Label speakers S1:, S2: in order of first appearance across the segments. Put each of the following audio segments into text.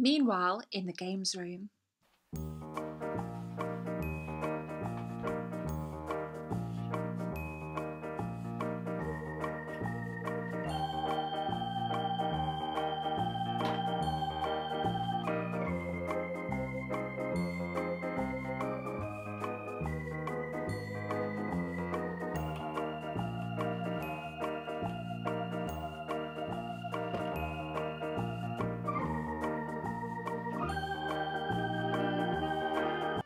S1: Meanwhile, in the games room.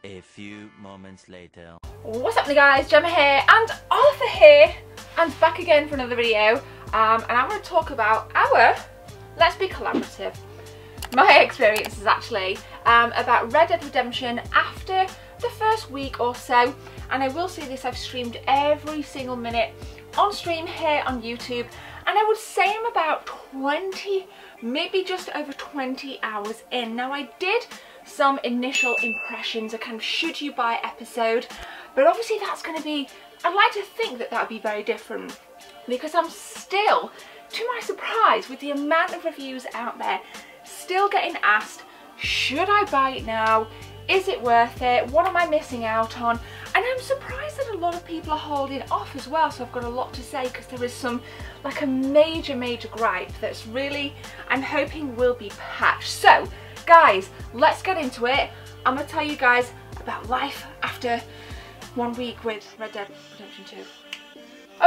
S2: A few moments later.
S3: What's up guys, Gemma here and Arthur here and back again for another video and I'm going to talk about our Let's Be Collaborative. My experience is actually about Red Dead Redemption after the first week or so, and I will say this, I've streamed every single minute on stream here on YouTube, and I would say I'm about 20, maybe just over 20 hours in. Now I did some initial impressions, a kind of should you buy episode, but obviously that's going to be, I'd like to think that that would be very different, because I'm still, to my surprise, with the amount of reviews out there, still getting asked, should I buy it now? Is it worth it? What am I missing out on? And I'm surprised that a lot of people are holding off as well, so I've got a lot to say, because there is some, like a major gripe that's really, I'm hoping will be patched. So guys, let's get into it. I'm going to tell you guys about life after 1 week with Red Dead Redemption 2.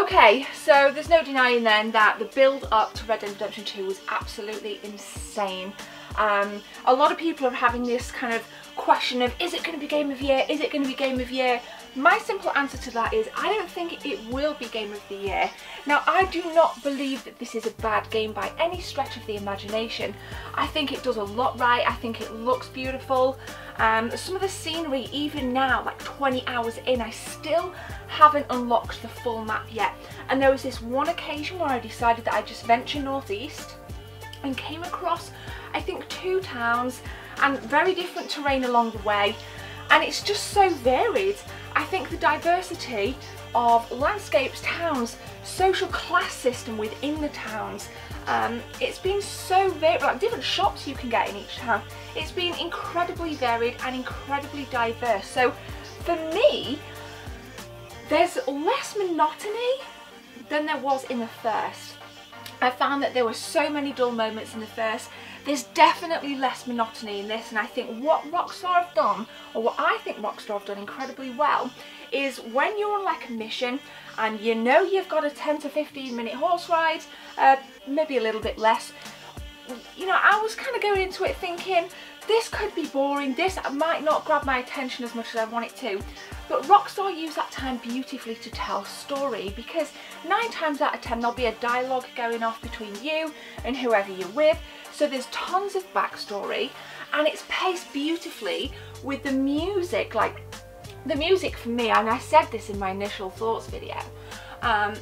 S3: Okay, so there's no denying then that the build up to Red Dead Redemption 2 was absolutely insane. A lot of people are having this kind of question of, is it going to be Game of the Year? Is it going to be Game of the Year? My simple answer to that is, I don't think it will be Game of the Year. Now, I do not believe that this is a bad game by any stretch of the imagination. I think it does a lot right. I think it looks beautiful. Some of the scenery, even now, like 20 hours in, I still haven't unlocked the full map yet. And there was this one occasion where I decided that I'd just venture northeast and came across, I think, 2 towns and very different terrain along the way. And it's just so varied. I think the diversity of landscapes, towns, social class system within the towns, it's been so varied, like different shops you can get in each town. It's been incredibly varied and incredibly diverse. So for me, there's less monotony than there was in the first. I found that there were so many dull moments in the first. There's definitely less monotony in this, and I think what Rockstar have done, or what I think Rockstar have done incredibly well, is when you're on like a mission and you know you've got a 10 to 15 minute horse ride, maybe a little bit less, you know, I was kind of going into it thinking, this could be boring, this might not grab my attention as much as I want it to. But Rockstar use that time beautifully to tell a story, because 9 times out of 10 there'll be a dialogue going off between you and whoever you're with. So there's tons of backstory, and it's paced beautifully with the music. Like, the music for me, and I said this in my initial thoughts video,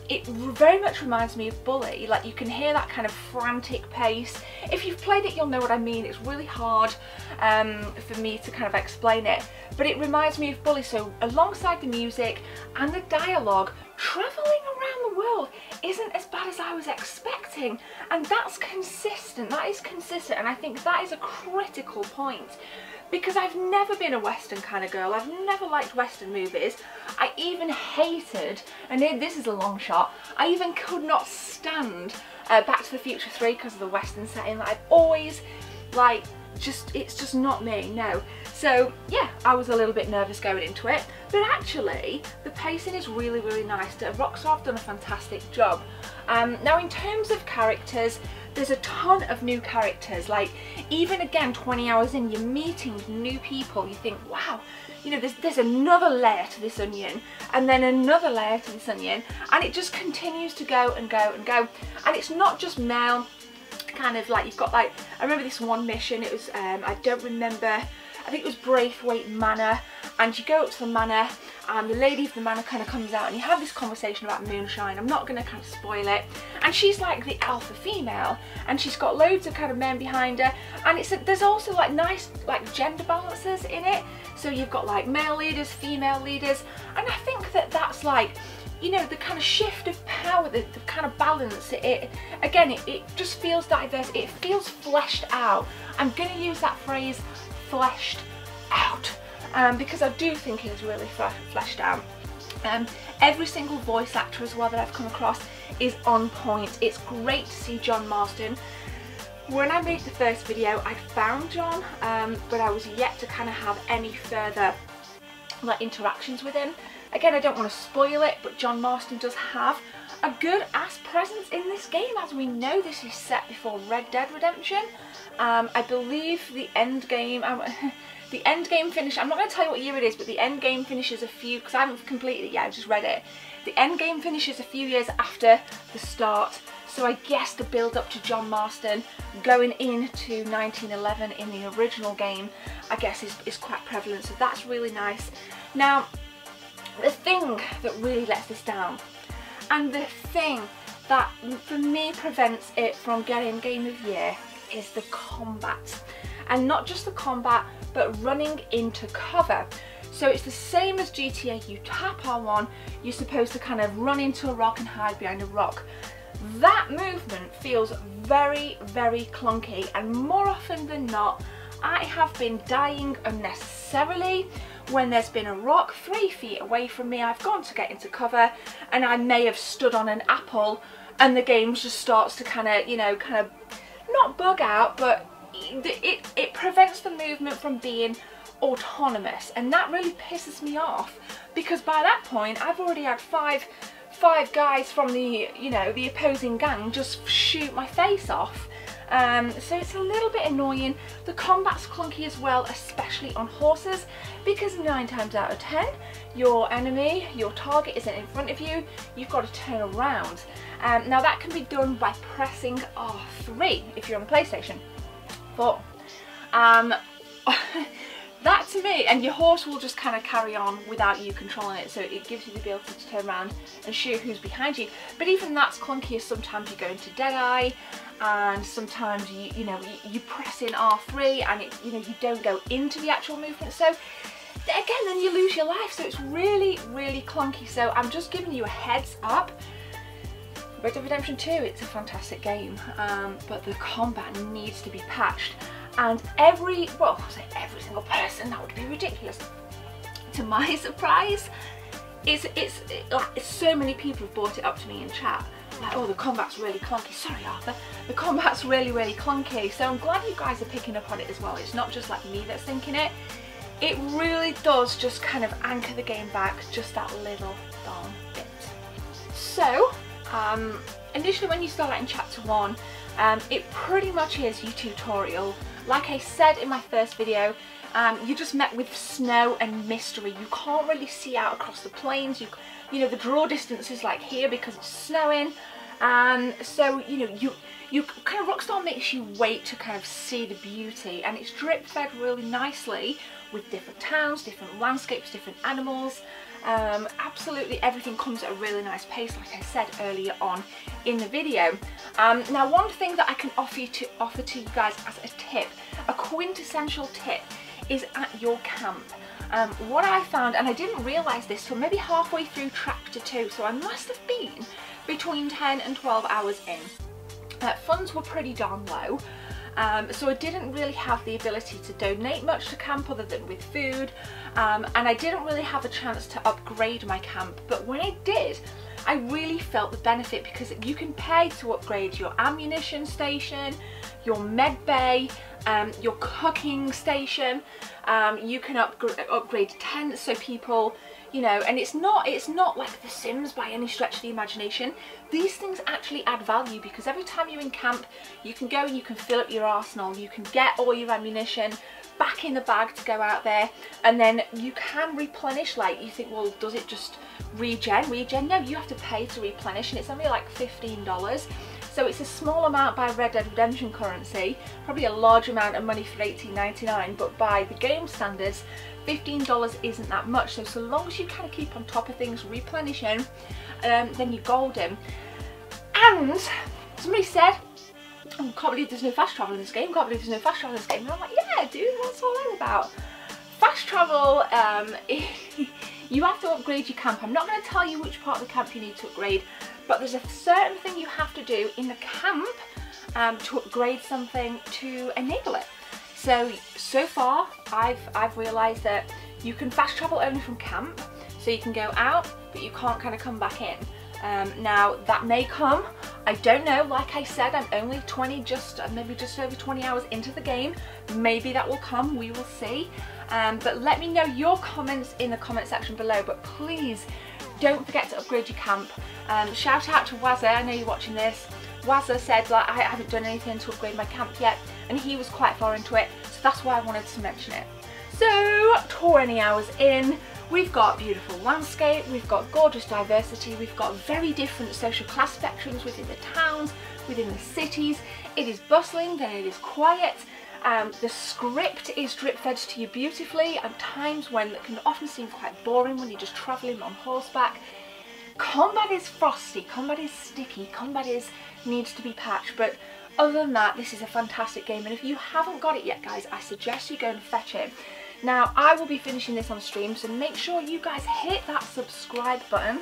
S3: it very much reminds me of Bully. Like, you can hear that kind of frantic pace. If you've played it, you'll know what I mean. It's really hard for me to kind of explain it, but it reminds me of Bully. So alongside the music and the dialogue, travelling around the world isn't as bad as I was expecting, and that's consistent. That is consistent, and I think that is a critical point. Because I've never been a Western kind of girl. I've never liked Western movies. I even hated, and this is a long shot, I even could not stand Back to the Future 3 because of the Western setting. Like, I've always, like, it's just not me, no. So yeah, I was a little bit nervous going into it, but actually the pacing is really nice. Rockstar have done a fantastic job. Now in terms of characters, there's a ton of new characters. Like, even again 20 hours in, you're meeting new people. You think, wow, you know, there's another layer to this onion, and then another layer to this onion, and it just continues to go and go and go. And it's not just male, kind of like, you've got like, I remember this one mission, it was I don't remember, I think it was Braithwaite Manor, and you go up to the manor and the lady of the manor kind of comes out and you have this conversation about moonshine. I'm not going to kind of spoil it, and she's like the alpha female, and she's got loads of kind of men behind her, and there's also like nice like gender balances in it. So you've got like male leaders, female leaders, and I think that that's like you know, the kind of shift of power, the kind of balance, it just feels diverse, it feels fleshed out. I'm going to use that phrase, fleshed out, because I do think it is really fleshed out. Every single voice actor as well that I've come across is on point. It's great to see John Marston. When I made the first video, I found John, but I was yet to kind of have any further like interactions with him. Again, I don't want to spoil it, but John Marston does have a good ass presence in this game. As we know, this is set before Red Dead Redemption. I believe the end game, the end game finish, I'm not going to tell you what year it is, but the end game finishes a few, because I haven't completed it yet, I just read it. The end game finishes a few years after the start. So I guess the build up to John Marston going into 1911 in the original game, I guess is quite prevalent, so that's really nice. Now, the thing that really lets this down, and the thing that for me prevents it from getting Game of Year, is the combat. And not just the combat, but running into cover. So it's the same as GTA, you tap R1, you're supposed to kind of run into a rock and hide behind a rock. That movement feels very, very clunky, and more often than not, I have been dying unnecessarily when there's been a rock 3 feet away from me. I've gone to get into cover and I may have stood on an apple and the game just starts to kind of, you know, not bug out, but it prevents the movement from being autonomous, and that really pisses me off, because by that point I've already had five guys from the, you know, the opposing gang just shoot my face off. So it's a little bit annoying. The combat's clunky as well, especially on horses, because 9 times out of 10 your enemy, your target isn't in front of you, you've got to turn around. Now that can be done by pressing R3 if you're on PlayStation 4. That to me, and your horse will just kind of carry on without you controlling it, so it gives you the ability to turn around and shoot who's behind you. But even that's clunky, as sometimes you go into Deadeye, and sometimes you press in R3 and you don't go into the actual movement. So again, then you lose your life. So it's really, really clunky. So I'm just giving you a heads up. Red Dead Redemption 2, it's a fantastic game, but the combat needs to be patched. And every single person, that would be ridiculous. To my surprise, it's so many people have brought it up to me in chat. Like, oh, the combat's really clunky. Sorry, Arthur. The combat's really, really clunky. So I'm glad you guys are picking up on it as well. It's not just like me that's thinking it. It really does just kind of anchor the game back just that little darn bit. So, initially when you start out in chapter 1, it pretty much is your tutorial. Like I said in my first video, you're just met with snow and mystery. You can't really see out across the plains. You know, the draw distance is like here because it's snowing. So, you know, you kind of Rockstar makes you wait to kind of see the beauty, and it's drip fed really nicely with different towns, different landscapes, different animals. Absolutely everything comes at a really nice pace, like I said earlier on in the video. Now, one thing that I can offer to you guys as a tip, a quintessential tip, is at your camp. What I found, and I didn't realise this till maybe halfway through chapter 2, so I must have been between 10 and 12 hours in. Funds were pretty darn low. So I didn't really have the ability to donate much to camp other than with food, and I didn't really have a chance to upgrade my camp, but when I did, I really felt the benefit, because you can pay to upgrade your ammunition station, your med bay, your cooking station. You can upgrade tents so people, you know, and it's not like The Sims by any stretch of the imagination. These things actually add value, because every time you're in camp, you can go and you can fill up your arsenal, you can get all your ammunition back in the bag to go out there, and then you can replenish. Like, you think, well, does it just regen? No, you have to pay to replenish, and it's only like $15. So it's a small amount by Red Dead Redemption currency, probably a large amount of money for $18.99, but by the game standards, $15 isn't that much. So long as you kind of keep on top of things, replenishing, then you're golden. And somebody said, oh, can't believe there's no fast travel in this game, can't believe there's no fast travel in this game. And I'm like, yeah, dude, what's all that about? Fast travel, you have to upgrade your camp. I'm not going to tell you which part of the camp you need to upgrade, but there's a certain thing you have to do in the camp to upgrade something to enable it. So far I've realised that you can fast travel only from camp, so you can go out but you can't kind of come back in. Now that may come, I don't know, like I said, I'm only maybe just over 20 hours into the game. Maybe that will come, we will see. But let me know your comments in the comment section below, but please don't forget to upgrade your camp. Shout out to Wazza, I know you're watching this. Wazza said, like, I haven't done anything to upgrade my camp yet, and he was quite far into it, so that's why I wanted to mention it. So 20 hours in, we've got beautiful landscape, we've got gorgeous diversity, we've got very different social class spectrums within the towns, within the cities. It is bustling, then it is quiet. The script is drip fed to you beautifully at times when it can often seem quite boring when you're just travelling on horseback. Combat is frosty, combat is sticky, combat needs to be patched, but other than that, this is a fantastic game, and if you haven't got it yet, guys, I suggest you go and fetch it. Now, I will be finishing this on stream, so make sure you guys hit that subscribe button,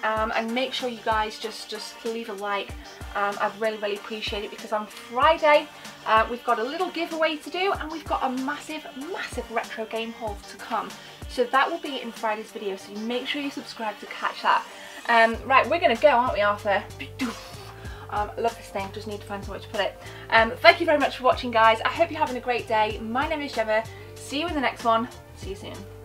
S3: and make sure you guys just leave a like. I'd really appreciate it, because on Friday we've got a little giveaway to do, and we've got a massive retro game haul to come. So that will be in Friday's video, so make sure you subscribe to catch that. Right, we're going to go, aren't we, Arthur? I love this thing, just need to find somewhere to put it. Thank you very much for watching, guys. I hope you're having a great day. My name is Gemma. See you in the next one. See you soon.